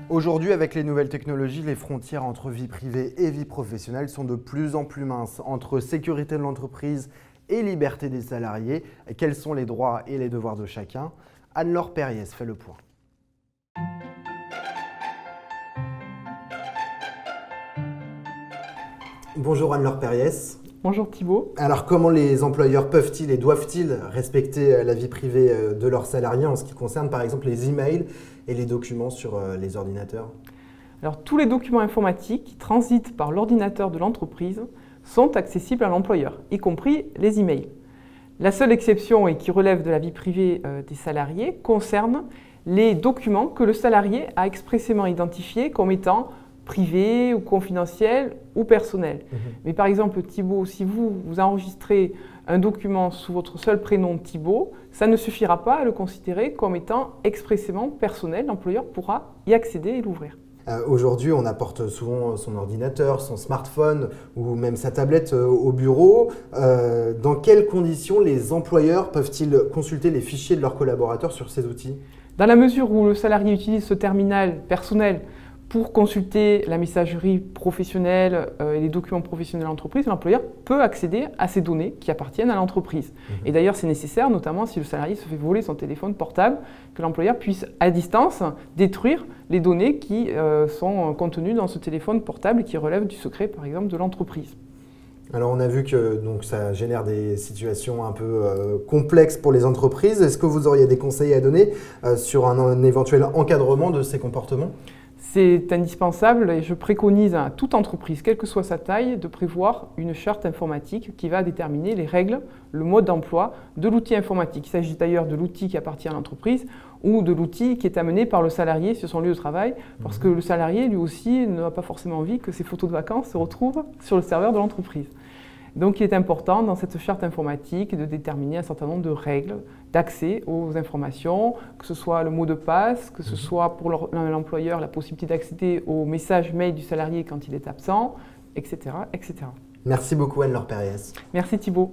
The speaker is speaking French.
Aujourd'hui, avec les nouvelles technologies, les frontières entre vie privée et vie professionnelle sont de plus en plus minces. Entre sécurité de l'entreprise et liberté des salariés, quels sont les droits et les devoirs de chacun? Anne-Laure Perriès fait le point. Bonjour Anne-Laure Perriès. Bonjour Thibault. Alors comment les employeurs peuvent-ils et doivent-ils respecter la vie privée de leurs salariés en ce qui concerne par exemple les emails et les documents sur les ordinateurs? Alors tous les documents informatiques qui transitent par l'ordinateur de l'entreprise sont accessibles à l'employeur, y compris les emails. La seule exception et qui relève de la vie privée des salariés concerne les documents que le salarié a expressément identifiés comme étant privés ou confidentiels ou personnels. Mais par exemple Thibault, si vous enregistrez un document sous votre seul prénom Thibault, ça ne suffira pas à le considérer comme étant expressément personnel. L'employeur pourra y accéder et l'ouvrir. Aujourd'hui, on apporte souvent son ordinateur, son smartphone ou même sa tablette au bureau. Dans quelles conditions les employeurs peuvent-ils consulter les fichiers de leurs collaborateurs sur ces outils? Dans la mesure où le salarié utilise ce terminal personnel pour consulter la messagerie professionnelle et les documents professionnels de l'entreprise, l'employeur peut accéder à ces données qui appartiennent à l'entreprise. Et d'ailleurs, c'est nécessaire, notamment si le salarié se fait voler son téléphone portable, que l'employeur puisse, à distance, détruire les données qui sont contenues dans ce téléphone portable et qui relèvent du secret, par exemple, de l'entreprise. Alors on a vu que donc, ça génère des situations un peu complexes pour les entreprises. Est-ce que vous auriez des conseils à donner sur un éventuel encadrement de ces comportements? C'est indispensable et je préconise à toute entreprise, quelle que soit sa taille, de prévoir une charte informatique qui va déterminer les règles, le mode d'emploi de l'outil informatique. Il s'agit d'ailleurs de l'outil qui appartient à l'entreprise ou de l'outil qui est amené par le salarié sur son lieu de travail, parce que le salarié, lui aussi, n'a pas forcément envie que ses photos de vacances se retrouvent sur le serveur de l'entreprise. Donc il est important dans cette charte informatique de déterminer un certain nombre de règles d'accès aux informations, que ce soit le mot de passe, que ce soit pour l'employeur la possibilité d'accéder aux messages mail du salarié quand il est absent, etc. etc. Merci beaucoup Anne-Laure Perriès. Merci Thibault.